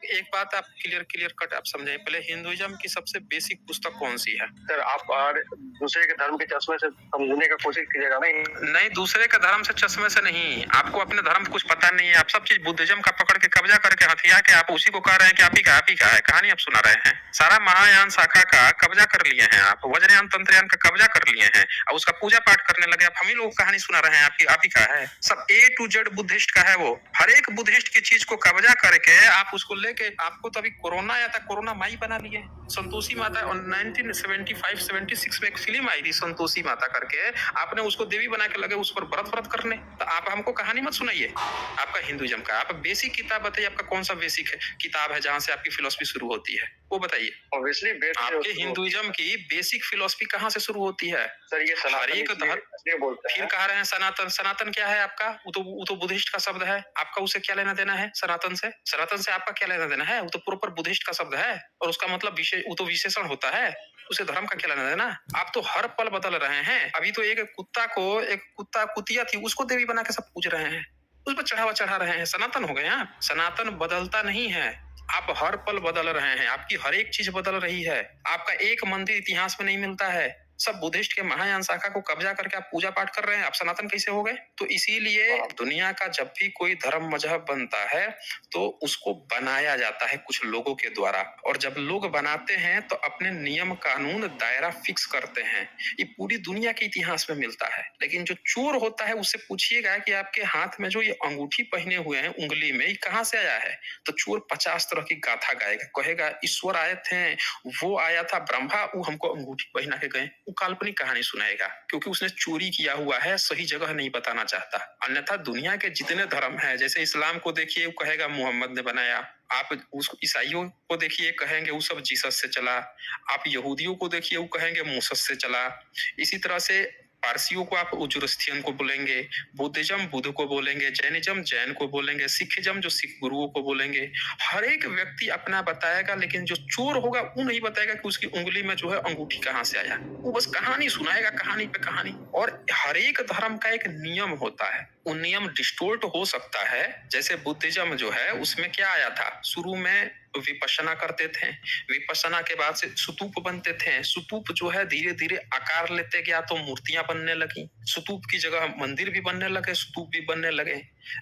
एक बात आप क्लियर कट आप समझें, पहले हिंदुइज्म की सबसे बेसिक पुस्तक कौन सी है? सर आप दूसरे के धर्म के चश्मे से समझने का कोशिश कीजिएगा नहीं, दूसरे के धर्म से चश्मे से नहीं, आपको अपने धर्म कुछ पता नहीं है, आप सब चीज बुद्धिज्म का पकड़ के कब्जा करके हथिया के आप उसी को कह रहे हैं कि आप ही का है, कहानी आप सुना रहे हैं। सारा महायान शाखा का कब्जा कर लिए हैं आप, वज्रयान तंत्रयान का कब्जा कर लिए हैं और उसका पूजा पाठ करने लगे। आप हम ही लोग कहानी सुना रहे हैं आप ही का है। सब A to Z बुद्धिस्ट का है वो। हर एक बुद्धिस्ट की चीज को कब्जा करके आप उसको लेके, आपको तो अभी कोरोना आया था, कोरोना माई बना लिए। संतोषी माता 1975-76 में एक फिल्म आई थी संतोषी माता करके, आपने उसको देवी बना के लगे उस पर व्रत करने। तो आप हमको कहानी मत सुनाइए आपका हिंदुइज्म का। आप बेसिक किताब बताइए, आपका कौन सा बेसिक है किताब है जहां से आपकी फिलोसफी शुरू होती है, वो बताइए। ऑब्वियसली आपके हिंदुइज्म की बेसिक फिलोसफी कहाँ से शुरू होती है? सर ये सनातन बोलते फिर कह रहे हैं सनातन क्या है आपका? वो तो बुद्धिस्ट का शब्द है, आपका उसे क्या लेना देना है सनातन से? सनातन से आपका क्या लेना देना है? वो तो प्रॉपर बुद्धिस्ट का शब्द है और उसका मतलब वो तो विशेषण होता है, उसे धर्म का क्या लेना देना? आप तो हर पल बदल रहे हैं। अभी तो एक कुत्ता कुतिया थी उसको देवी बना के सब पूज रहे हैं, उस पर चढ़ावा चढ़ा रहे हैं। सनातन हो गए आप। सनातन बदलता नहीं है, आप हर पल बदल रहे हैं, आपकी हर एक चीज बदल रही है। आपका एक मंदिर इतिहास में नहीं मिलता है, सब बुद्धिस्ट के महायान शाखा को कब्जा करके आप पूजा पाठ कर रहे हैं। आप सनातन कैसे हो गए? तो इसीलिए दुनिया का जब भी कोई धर्म मजहब बनता है तो उसको बनाया जाता है कुछ लोगों के द्वारा, और जब लोग बनाते हैं तो अपने नियम कानून दायरा फिक्स करते हैं। ये पूरी दुनिया के इतिहास में मिलता है। लेकिन जो चोर होता है उससे पूछिएगा कि आपके हाथ में जो ये अंगूठी पहने हुए हैं उंगली में, ये कहाँ से आया है? तो चोर 50 तरह की गाथा गाएगा, कहेगा ईश्वर आए थे, वो आया था ब्रह्मा, वो हमको अंगूठी पहना के गए। वो काल्पनिक कहानी सुनाएगा क्योंकि उसने चोरी किया हुआ है, सही जगह नहीं बताना चाहता। अन्यथा दुनिया के जितने धर्म हैं, जैसे इस्लाम को देखिए, वो कहेगा मोहम्मद ने बनाया। आप उस ईसाइयों को देखिए, कहेंगे वो सब जीसस से चला। आप यहूदियों को देखिए, वो कहेंगे मूसस से चला। इसी तरह से पारसियों को आप जुरस्थियन को बोलेंगे, बुद्धिज्म बुद्ध को बोलेंगे, जैनिज्म जैन को बोलेंगे, सिखिज्म जो सिख गुरुओं को बोलेंगे। हर एक व्यक्ति अपना बताएगा, लेकिन जो चोर होगा वो नहीं बताएगा कि उसकी उंगली में जो है अंगूठी कहाँ से आया। वो बस कहानी सुनाएगा, कहानी पे कहानी। और हर एक धर्म का एक नियम होता है, वो नियम डिस्टोर्ट हो सकता है। जैसे बुद्धिज्म जो है उसमें क्या आया था, शुरू में विपश्यना करते थे, विपश्यना के बाद से स्तूप बनते थे। स्तूप जो है धीरे धीरे आकार लेते गया तो मूर्तियां बनने लगी, स्तूप की जगह मंदिर भी बनने लगे, स्तूप भी बनने लगे।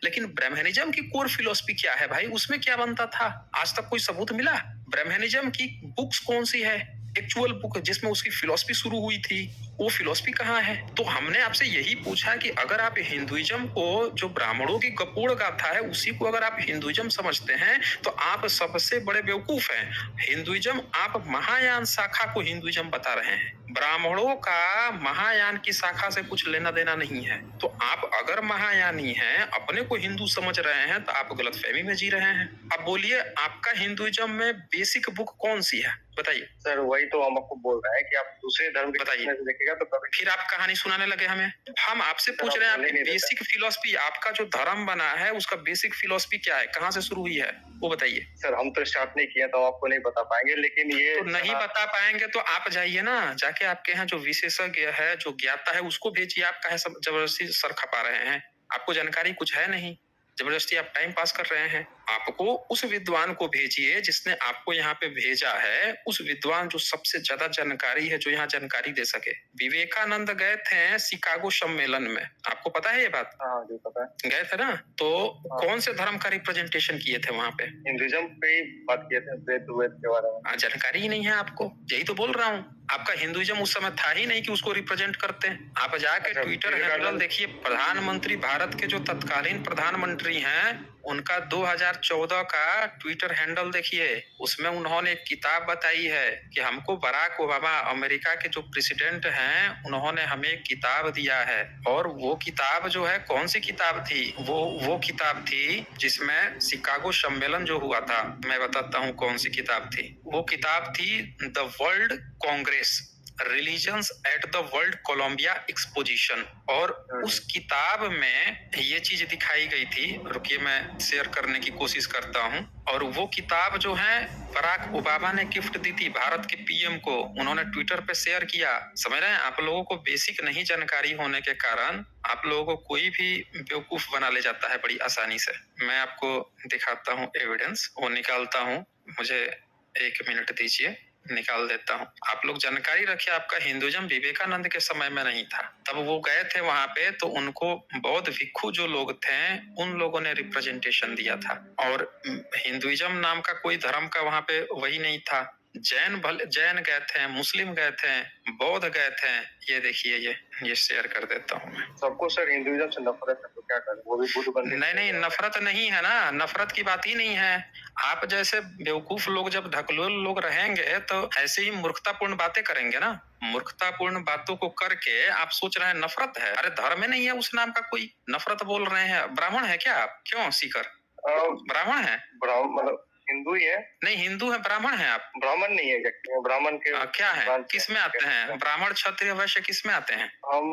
लेकिन ब्राह्मणिज्म की कोर फिलोसफी क्या है भाई? उसमें क्या बनता था? आज तक कोई सबूत मिला? ब्राह्मणिज्म की बुक्स कौन सी है, एक्चुअल बुक जिसमें उसकी फिलोसफी शुरू हुई थी, वो फिलोसफी कहाँ है? तो हमने आपसे यही पूछा कि अगर आप हिंदुइज्म को, जो ब्राह्मणों की कपूर्ण गाथा है, उसी को अगर आप हिंदुइज्म समझते हैं तो आप सबसे बड़े बेवकूफ हैं। हिंदुइज्म, आप महायान शाखा को हिंदुइज्म बता रहे हैं, ब्राह्मणों का महायान की शाखा से कुछ लेना देना नहीं है। तो आप अगर महायानी हैं, अपने को हिंदू समझ रहे हैं, तो आप गलतफहमी में जी रहे हैं। अब बोलिए, आपका हिंदुइज्म में बेसिक बुक कौन सी है, बताइए। सर वही तो हम आपको बोल रहे हैं कि आप दूसरे धर्म के बताइए, देखिएगा तो कभी फिर आप कहानी सुनाने लगे हमें। हम आपसे पूछ रहे हैं आपकी बेसिक फिलोसफी, आपका जो धर्म बना है उसका बेसिक फिलोसफी क्या है, कहाँ से शुरू हुई है, वो बताइए। सर हम तो स्टार्ट नहीं किया तो आपको नहीं बता पाएंगे, लेकिन ये तो नहीं बता पाएंगे तो आप जाइए ना, जाके आपके यहाँ जो विशेषज्ञ है, जो ज्ञाता है, उसको भेजिए। आप काहे सब जबरदस्ती सर खपा रहे हैं? आपको जानकारी कुछ है नहीं, जबरदस्ती आप टाइम पास कर रहे हैं। आपको उस विद्वान को भेजिए जिसने आपको यहाँ पे भेजा है, उस विद्वान जो सबसे ज्यादा जानकारी है, जो यहाँ जानकारी दे सके। विवेकानंद गए थे शिकागो सम्मेलन में, आपको पता है ये बात? हाँ जी पता है। गए थे ना? तो कौन से धर्म का रिप्रेजेंटेशन किए थे वहाँ पे? हिंदुइज्म पे ही बात किए थे, वेद के बारे में। जानकारी ही नहीं है आपको, यही तो बोल रहा हूँ। आपका हिंदुइज्म उस समय था ही नहीं कि उसको रिप्रेजेंट करते हैं। आप जाके ट्विटर हैंडल देखिए, प्रधानमंत्री, भारत के जो तत्कालीन प्रधानमंत्री हैं, उनका 2014 का ट्विटर हैंडल देखिए, उसमें उन्होंने एक किताब बताई है कि हमको बराक ओबामा, अमेरिका के जो प्रेसिडेंट हैं, उन्होंने हमें एक किताब दिया है। और वो किताब जो है, कौन सी किताब थी? वो किताब थी जिसमें शिकागो सम्मेलन जो हुआ था, मैं बताता हूँ कौन सी किताब थी। वो किताब थी the world congress. Religions at the world Columbia exposition, और उस किताब में ये चीज दिखाई गई थी। रुकिए मैं शेयर करने की कोशिश करता हूँ। और वो किताब जो है बराक ओबामा ने गिफ्ट दी थी भारत के पीएम को, उन्होंने ट्विटर पे शेयर किया। समझ रहे हैं, आप लोगों को बेसिक नहीं जानकारी होने के कारण आप लोगों को कोई भी बेवकूफ बना ले जाता है बड़ी आसानी से। मैं आपको दिखाता हूँ एविडेंस, वो निकालता हूँ, मुझे 1 मिनट दीजिए, निकाल देता हूँ। आप लोग जानकारी रखिए, आपका हिंदुइज्म विवेकानंद के समय में नहीं था, तब वो गए थे वहां पे तो उनको बौद्ध भिक्षु जो लोग थे उन लोगों ने रिप्रेजेंटेशन दिया था, और हिंदुइज्म नाम का कोई धर्म का वहां पे वही नहीं था। जैन गए थे, मुस्लिम गए थे, बौद्ध गए थे। ये देखिए, ये शेयर कर देता हूँ मैं। सबको सर हिंदुइज्म से नफरत है तो क्या करें, वो भी बुद्ध बन गए। नहीं, नफरत नहीं है ना, नफरत की बात ही नहीं है। आप जैसे बेवकूफ लोग जब ढकलोल लोग रहेंगे तो ऐसे ही मूर्खतापूर्ण बातें करेंगे ना। मूर्खतापूर्ण बातों को करके आप सोच रहे हैं नफरत है। अरे धर्म में नहीं है उस नाम का कोई, नफरत बोल रहे हैं। ब्राह्मण है क्या आप? क्यों सीकर ब्राह्मण है? मतलब हिंदू ही है। नहीं, हिंदू है, ब्राह्मण है आप? ब्राह्मण नहीं है, ब्राह्मण के क्या है, किस में आते हैं? ब्राह्मण, क्षत्रिय, वैश्य किस में आते हैं? हम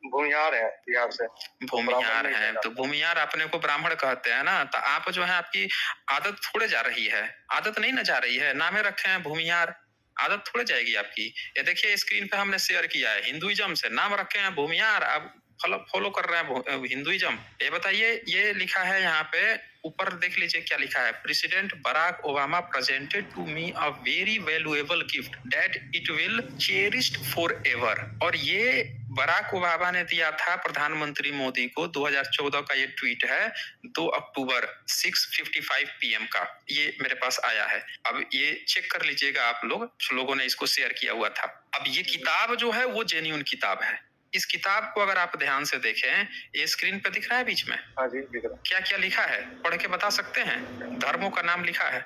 भूमिहार है, बिहार से। भूमिहार है तो भूमिहार अपने को ब्राह्मण कहते हैं ना। तो आप जो है, आपकी आदत थोड़े जा रही है, आदत नहीं ना जा रही है, नामे रखे हैं भूमिहार, आदत थोड़े जाएगी आपकी। ये देखिए स्क्रीन पे हमने शेयर किया है, हिंदुइज्म से नाम रखे हैं भूमिहार, आप फॉलो कर रहे हैं हिंदुइज्म। ये बताइए, ये लिखा है यहाँ पे ऊपर, देख लीजिए क्या लिखा है। President Barack Obama presented to me a very valuable gift that it will cherished for ever. और ये बराक ओबामा ने दिया था प्रधानमंत्री मोदी को, 2014 का ये ट्वीट है, 2 अक्टूबर 6:55 PM का ये मेरे पास आया है। अब ये चेक कर लीजिएगा आप लोगों ने इसको शेयर किया हुआ था। अब ये किताब जो है वो जेन्युइन किताब है। इस किताब को अगर आप ध्यान से देखें, ये स्क्रीन पे दिख रहा है बीच में? हाँ जी, दिख रहा है। क्या क्या लिखा है, पढ़ के बता सकते हैं? धर्मों का नाम लिखा है।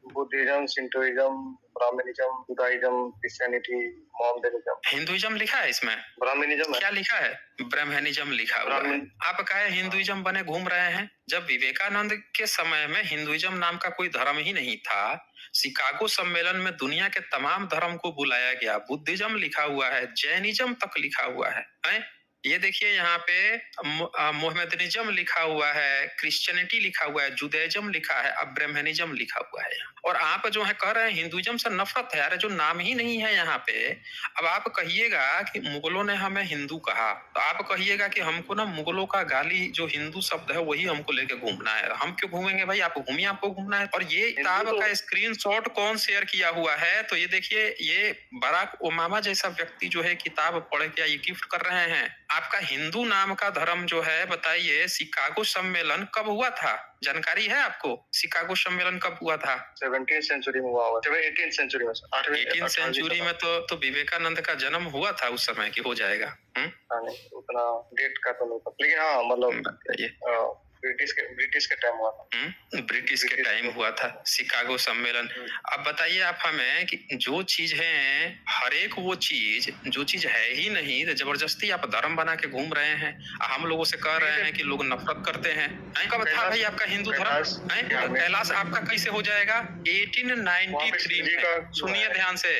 Buddhism, Shintoism, Brahmanism, Judaism, Christianity, Mohammedanism. Hinduism लिखा है इसमें? ब्राह्मणिज्म क्या लिखा है? ब्राह्मणिज्म लिखा हुआ है। आप काहे हिंदुइज्म बने घूम रहे हैं? जब विवेकानंद के समय में हिंदुइज्म नाम का कोई धर्म ही नहीं था। शिकागो सम्मेलन में दुनिया के तमाम धर्म को बुलाया गया, बुद्धिज्म लिखा हुआ है, जैनिज्म तक लिखा हुआ है। ये देखिए यहाँ पे मोहम्मदनिज्म लिखा हुआ है, क्रिश्चियनिटी लिखा हुआ है, जुदाइज्म लिखा है, अब ब्राह्मणिज्म लिखा हुआ है। और आप जो है कह रहे हैं हिंदुइज्म से नफरत है, अरे जो नाम ही नहीं है यहाँ पे। अब आप कहिएगा कि मुगलों ने हमें हिंदू कहा, तो आप कहिएगा कि हमको ना मुगलों का गाली जो हिंदू शब्द है वही हमको लेके घूमना है। हम क्यों घूमेंगे भाई, आप घूमिए, आपको घूमना है। और ये किताब का स्क्रीनशॉट कौन शेयर किया हुआ है, तो ये देखिए, ये बराक ओबामा जैसा व्यक्ति जो है किताब पढ़ के ये गिफ्ट कर रहे हैं। आपका हिंदू नाम का धर्म जो है, बताइए शिकागो सम्मेलन कब हुआ था? जानकारी है आपको? शिकागो सम्मेलन कब हुआ था? 17th सेंचुरी में हुआ, 18th सेंचुरी में। 18th सेंचुरी में तो विवेकानंद का जन्म हुआ था उस समय की हो जाएगा। नहीं, उतना डेट का तो नहीं पता, लेकिन हाँ मतलब ब्रिटिश के टाइम हुआ था। ब्रिटिश के टाइम हुआ था शिकागो सम्मेलन। अब बताइए आप हमें कि जो चीज है, हर एक वो चीज जो चीज है ही नहीं, तो जबरदस्ती आप धर्म बना के घूम रहे हैं। हम लोगों से कह रहे हैं कि लोग नफरत करते हैं। कब था भाई आपका हिंदू धर्म? कैलाश आपका कैसे हो जाएगा? 1893 में, सुनिए ध्यान से,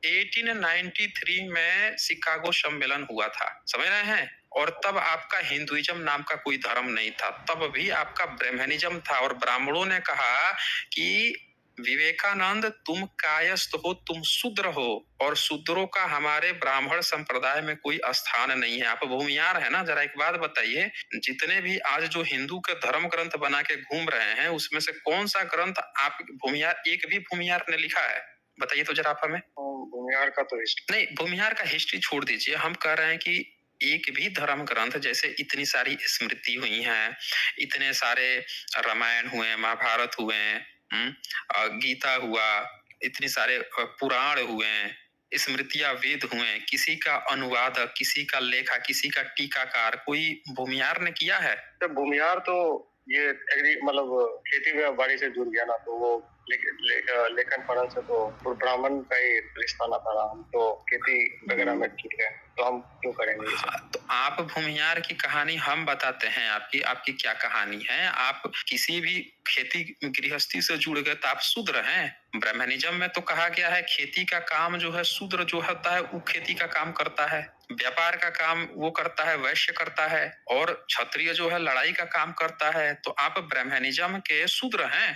1893 में शिकागो सम्मेलन हुआ था, समझ रहे हैं? और तब आपका हिंदुइज्म नाम का कोई धर्म नहीं था, तब भी आपका ब्राह्मणिज्म था। और ब्राह्मणों ने कहा कि विवेकानंद तुम कायस्थ हो, तुम शूद्र हो, और शूद्रों का हमारे ब्राह्मण संप्रदाय में कोई स्थान नहीं है। आप भूमिहार है ना? जरा एक बात बताइए, जितने भी आज जो हिंदू के धर्म ग्रंथ बना के घूम रहे हैं, उसमें से कौन सा ग्रंथ आप भूमिहार, एक भी भूमिहार ने लिखा है? बताइए तो जरा आप हमें। भूमिहार का तो हिस्ट्री नहीं, भूमिहार का हिस्ट्री छोड़ दीजिए, हम कह रहे हैं कि एक भी धर्म ग्रंथ, जैसे इतनी सारी स्मृति हुई हैं, इतने सारे रामायण हुए, महाभारत हुए, गीता हुआ, इतने सारे पुराण हुए, स्मृतियां, वेद हुए, किसी का अनुवादक, किसी का लेखा, किसी का टीकाकार, कोई भूमिहार ने किया है? तो भूमिहार तो ये मतलब खेती बाड़ी से जुड़ गया ना, तो वो लेखन पढ़न से तो ब्राह्मण का ही रिश्ता ना था, हम तो खेती वगैरह में जुड़ गए। तो हम क्यों करेंगे ये सब? हाँ, तो आप भूमिहार की कहानी हम बताते हैं, आपकी आपकी क्या कहानी है। आप किसी भी खेती गृहस्थी से जुड़ गए तो आप शूद्र हैं। ब्राह्मणिज्म में तो कहा गया है खेती का काम जो है शूद्र जो होता है वो खेती का काम करता है, व्यापार का काम वो करता है, वैश्य करता है, और क्षत्रिय जो है लड़ाई का काम करता है। तो आप ब्राह्मणिज्म के शूद्र हैं।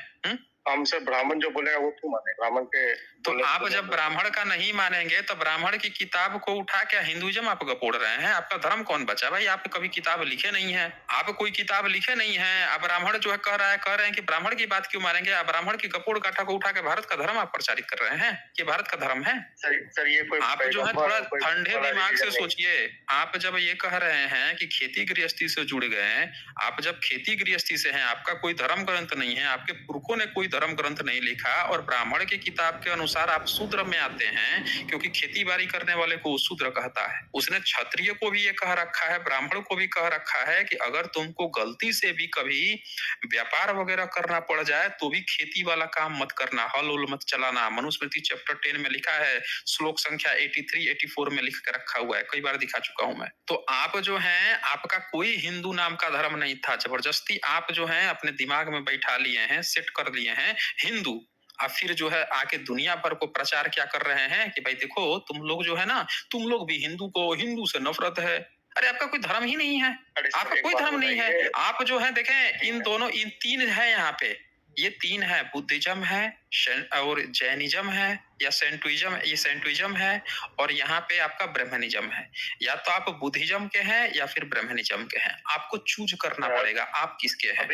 हमसे ब्राह्मण जो बोलेगा वो क्यों माने? ब्राह्मण के तो बोलने से आप दुनिया जब को- ब्राह्मण का नहीं मानेंगे तो ब्राह्मण की किताब को उठा के हिंदुइज्म आप गपोड़ रहे हैं। आपका धर्म कौन बचा भाई? आप कभी किताब लिखे नहीं है, आप कोई किताब लिखे नहीं है। आप ब्राह्मण जो है कह रहे हैं कि ब्राह्मण की बात क्यों मानेंगे? आप ब्राह्मण की गपोड़ काठा को उठा के भारत का धर्म आप प्रचारित कर रहे हैं कि भारत का धर्म है। सर ये कोई आप जो है पैगंबर थोड़ा कोई ठंडे बड़ा दिमाग से religion नहीं। सोचिए। आप जब ये कह रहे हैं कि खेती गृहस्थी से जुड़ गए हैं, आप जब खेती गृहस्थी से हैं, आपका कोई धर्म ग्रंथ नहीं है, आपके पुरखों ने कोई धर्म ग्रंथ नहीं लिखा, और ब्राह्मण की किताब के अनुसार आप शूद्र में आते हैं, क्योंकि खेती बाड़ी करने वाले को वो शूद्र कहता है। उसने क्षत्रिय को भी ये कह रखा है, ब्राह्मण को भी कह रखा है कि अगर तुमको गलती से भी कभी व्यापार वगैरह करना पड़ जाए तो भी खेती वाला काम मत करना, हल उल मत चलाना। मनुस्मृति चैप्टर 10 में लिखा है, श्लोक संख्या 83 84 में लिख के रखा हुआ है, कई बार दिखा चुका हूं मैं। तो आप जो हैं, आपका कोई हिंदू नाम का धर्म नहीं था, जबरदस्ती आप जो हैं अपने दिमाग में बैठा लिए हैं, सेट कर लिए हैं हिंदू। आप फिर जो है आके दुनिया भर को प्रचार क्या कर रहे हैं कि भाई देखो तुम लोग जो है ना, तुम लोग भी हिंदू से नफरत है। अरे आपका कोई धर्म ही नहीं है, आपका कोई धर्म नहीं है। आप जो है देखें, इन तीन है यहाँ पे, ये तीन है, बुद्धिज्म है और जैनिज्म है, या सेंटुइज्म, ये सेंटुइज्म है, और यहाँ पे आपका ब्राह्मणिज्म है। या तो आप बुद्धिज्म के हैं या फिर ब्राह्मणिज्म के हैं, आपको चूज करना पड़ेगा आप किसके हैं।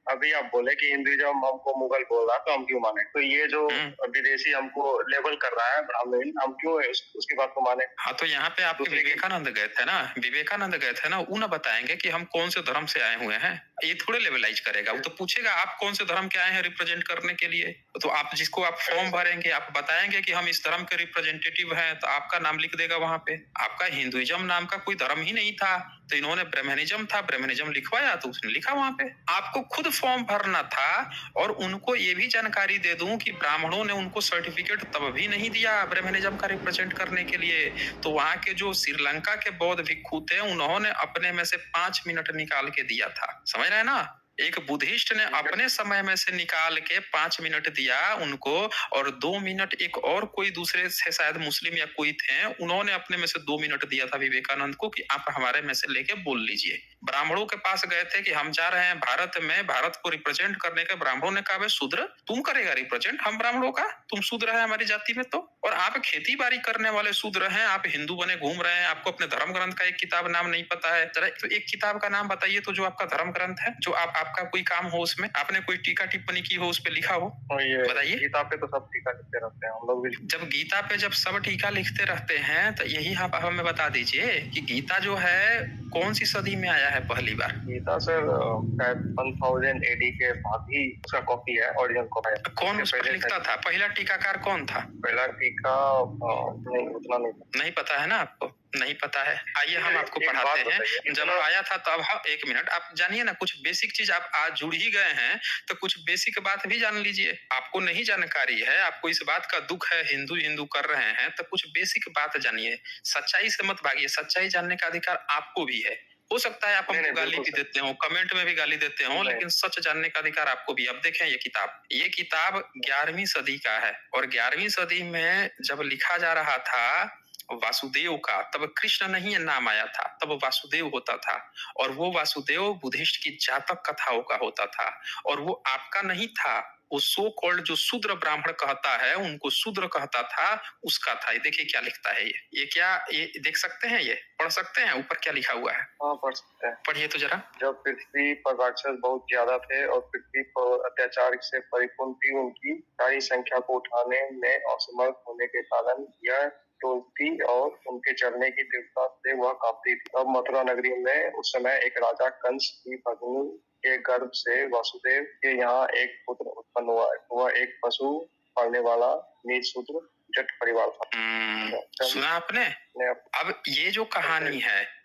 अभी आप बोले कि हिंदुइज्म हमको मुगल बोल रहा, तो हम क्यों माने? तो ये जो विदेशी हमको लेबल कर रहा है ब्राह्मण, हम क्यों है उसकी बात को माने? हाँ, तो यहाँ पे आपके विवेकानंद गए थे ना, विवेकानंद गए थे ना, वो ना बताएंगे कि हम कौन से धर्म से आए हुए हैं। ये थोड़े लेवलाइज करेगा, वो तो पूछेगा आप कौन से धर्म के आए हैं रिप्रेजेंट करने के लिए। तो आप जिसको आप फॉर्म भरेंगे, आप बताएंगे कि हम इस धर्म के रिप्रेजेंटेटिव हैं, तो आपका नाम लिख देगा वहां पे। आपका हिंदुइज्म नाम का कोई धर्म ही नहीं था, तो इन्होंने ब्राह्मणिज्म था, ब्राह्मणिज्म लिखवाया तो उसने लिखा वहां पे। आपको खुद फॉर्म भरना था, और उनको ये भी जानकारी दे दूं कि ब्राह्मणों ने उनको सर्टिफिकेट तब भी नहीं दिया ब्राह्मणिज्म का रिप्रेजेंट करने के लिए। तो वहां के जो श्रीलंका के बौद्ध भिक्षु थे, उन्होंने अपने में से 5 मिनट निकाल के दिया था, समझ रहे हैं ना। एक बुद्धिस्ट ने अपने समय में से निकाल के 5 मिनट दिया उनको, और 2 मिनट एक और कोई दूसरे से शायद मुस्लिम या कोई थे, उन्होंने अपने में से 2 मिनट दिया था विवेकानंद को कि आप हमारे में से लेके बोल लीजिए। ब्राह्मणों के पास गए थे कि हम जा रहे हैं भारत में, भारत को रिप्रेजेंट करने के। ब्राह्मणों ने कहा शूद्र तुम करेगा रिप्रेजेंट हम ब्राह्मणों का, तुम शूद्र है हमारी जाति में तो। और आप खेती बाड़ी करने वाले शूद्र हैं, आप हिंदू बने घूम रहे हैं, आपको अपने धर्म ग्रंथ का एक किताब नाम नहीं पता है। जरा तो एक किताब का नाम बताइए तो, जो आपका धर्म ग्रंथ है, जो आपका कोई काम हो उसमें, आपने कोई टीका टिप्पणी की हो, उस पर लिखा हो, बताइए। गीता पे तो सब टीका लिखते रहते हैं, हम लोग भी। जब गीता पे जब सब टीका लिखते रहते हैं, तो यही आप हमें बता दीजिए कि गीता जो है कौन सी सदी में आया है पहली बार? गीता सर शायद 1000 AD के बाद ही उसका कॉपी है, ओरिजिनल कॉपी है। कौन उस पर लिखता था? पहला टीकाकार कौन था? पहला टीका नहीं, उतना नहीं पता है ना आपको? नहीं पता है, आइए हम आपको पढ़ाते हैं। जब आया था तब, हाँ 1 मिनट, आप जानिए ना कुछ बेसिक चीज। आप आज जुड़ ही गए हैं तो कुछ बेसिक बात भी जान लीजिए। आपको नहीं जानकारी है, आपको इस बात का दुख है, हिंदू हिंदू कर रहे हैं, तो कुछ बेसिक बात जानिए। सच्चाई से मत भागिए, सच्चाई जानने का अधिकार आपको भी है। हो सकता है आप हमको गाली भी देते हो, कमेंट में भी गाली देते हो, लेकिन सच जानने का अधिकार आपको भी। अब देखें ये किताब 11वीं सदी का है, और 11वीं सदी में जब लिखा जा रहा था वासुदेव का, तब कृष्ण नहीं नाम आया था, तब वासुदेव होता था। और वो वासुदेव बुद्धिस्ट की जातक कथाओं का होता था, और वो आपका नहीं था। वो सो कॉल्ड जो शूद्र ब्राह्मण कहता है, उनको शूद्र कहता था, उसका था। ये देखिए क्या लिखता है ये क्या, ये देख सकते हैं, ये पढ़ सकते हैं ऊपर क्या लिखा हुआ है? हाँ, पढ़ सकते हैं। पढ़िए तो जरा। जब पृथ्वी पर राक्षस बहुत ज्यादा थे और पृथ्वी पर अत्याचार से परिपूर्ण थी, उनकी सारी संख्या को उठाने में असमर्थ होने के कारण यह टूटती और उनके चलने की तीव्रता से वह कांपती थी। अब मथुरा नगरी में उस समय एक राजा कंस की पत्नी के गर्भ से वासुदेव के यहाँ एक पुत्र उत्पन्न हुआ। वह एक पशु पालने वाला नीच शूद्र जट परिवार था। सुना आपने? ने अप- अब ये जो कहानी है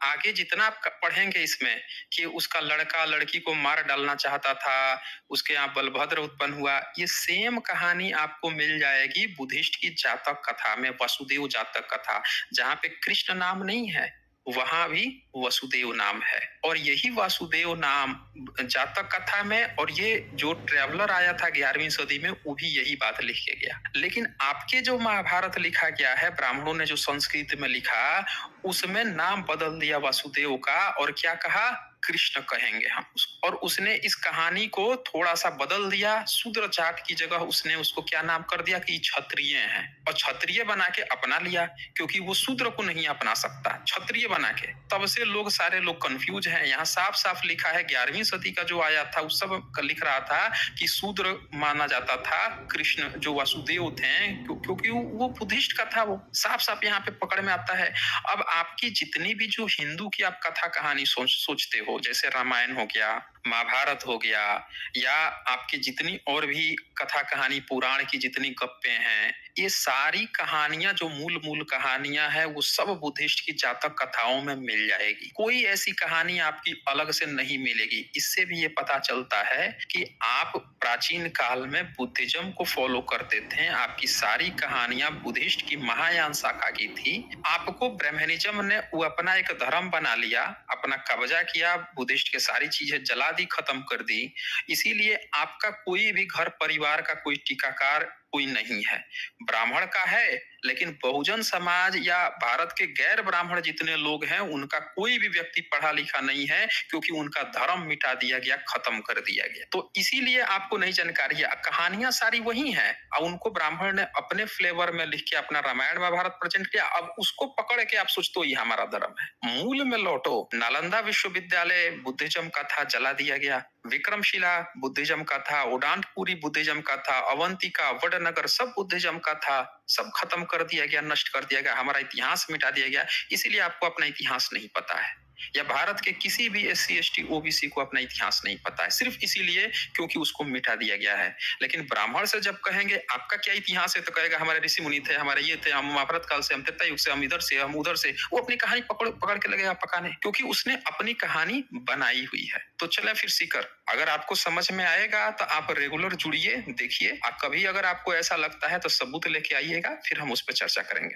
आगे जितना आप पढ़ेंगे इसमें कि उसका लड़का लड़की को मार डालना चाहता था, उसके यहाँ बलभद्र उत्पन्न हुआ, ये सेम कहानी आपको मिल जाएगी बुद्धिस्ट की जातक कथा में, वसुदेव जातक कथा, जहाँ पे कृष्ण नाम नहीं है, वहां भी वसुदेव नाम है। और यही वासुदेव नाम जातक कथा में, और ये जो ट्रेवलर आया था 11वीं सदी में, वो भी यही बात लिख के गया। लेकिन आपके जो महाभारत लिखा गया है, ब्राह्मणों ने जो संस्कृत में लिखा, उसमें नाम बदल दिया वासुदेव का, और क्या कहा, कृष्ण कहेंगे हम उसको। और उसने इस कहानी को थोड़ा सा बदल दिया, शूद्र जाट की जगह उसने उसको क्या नाम कर दिया कि क्षत्रिय हैं, और क्षत्रिय बना के अपना लिया, क्योंकि वो शूद्र को नहीं अपना सकता, क्षत्रिय बना के। तब से लोग सारे लोग कंफ्यूज हैं। यहाँ साफ साफ लिखा है, 11वीं सदी का जो आया था उस सब लिख रहा था कि शूद्र माना जाता था कृष्ण जो वासुदेव थे, क्योंकि वो बुद्धिस्ट का था। वो साफ साफ यहाँ पे पकड़ में आता है। अब आपकी जितनी भी जो हिंदू की आप कथा कहानी सोचते हो, जैसे रामायण हो गया, महाभारत हो गया, या आपकी जितनी और भी कथा कहानी पुराण की जितनी गप्पे हैं, ये सारी कहानियां जो मूल मूल कहानियां हैं, वो सब बुद्धिस्ट की जातक कथाओं में मिल जाएगी। कोई ऐसी कहानी आपकी अलग से नहीं मिलेगी। इससे भी ये पता चलता है कि आप प्राचीन काल में बुद्धिज्म को फॉलो करते थे। आपकी सारी कहानियां बुद्धिस्ट की महायान शाखा की थी। आपको ब्राह्मणिज्म ने वो अपना एक धर्म बना लिया, अपना कब्जा किया, बुद्धिस्ट के सारी चीजें जला दी, खत्म कर दी। इसीलिए आपका कोई भी घर परिवार का कोई टीकाकार कोई नहीं है। ब्राह्मण का है, लेकिन बहुजन समाज या भारत के गैर ब्राह्मण जितने लोग हैं, उनका कोई भी व्यक्ति पढ़ा लिखा नहीं है, क्योंकि उनका धर्म मिटा दिया गया, खत्म कर दिया गया। तो इसीलिए आपको नहीं जानकारी है। कहानियां सारी वही हैं, और उनको ब्राह्मण ने अपने फ्लेवर में लिख के अपना रामायण महाभारत प्रेजेंट किया। अब उसको पकड़ के आप सोचते हो ये हमारा धर्म है। मूल में लौटो। नालंदा विश्वविद्यालय बुद्धिज्म का था, जला दिया गया। विक्रमशिला बुद्धिज्म का था, उडानपुरी बुद्धिज्म का था, अवंतिका, वडनगर सब बुद्धिज्म का था, सब खत्म कर दिया गया, नष्ट कर दिया गया, हमारा इतिहास मिटा दिया गया। इसीलिए आपको अपना इतिहास नहीं पता है, या भारत के किसी भी SC ST OBC को अपना इतिहास नहीं पता है, सिर्फ इसीलिए क्योंकि उसको मिटा दिया गया है। लेकिन ब्राह्मण से जब कहेंगे आपका क्या इतिहास है, तो कहेगा हमारे ऋषि मुनि थे, हमारे ये थे, हम महाभारत काल से, हम त्रेता युग से, हम इधर से, हम उधर से। वो अपनी कहानी पकड़ के लगेगा पकाने, क्योंकि उसने अपनी कहानी बनाई हुई है। तो चले फिर सीकर, अगर आपको समझ में आएगा तो आप रेगुलर जुड़िए, देखिए। कभी अगर आपको ऐसा लगता है तो सबूत लेके आइएगा, फिर हम उस पर चर्चा करेंगे।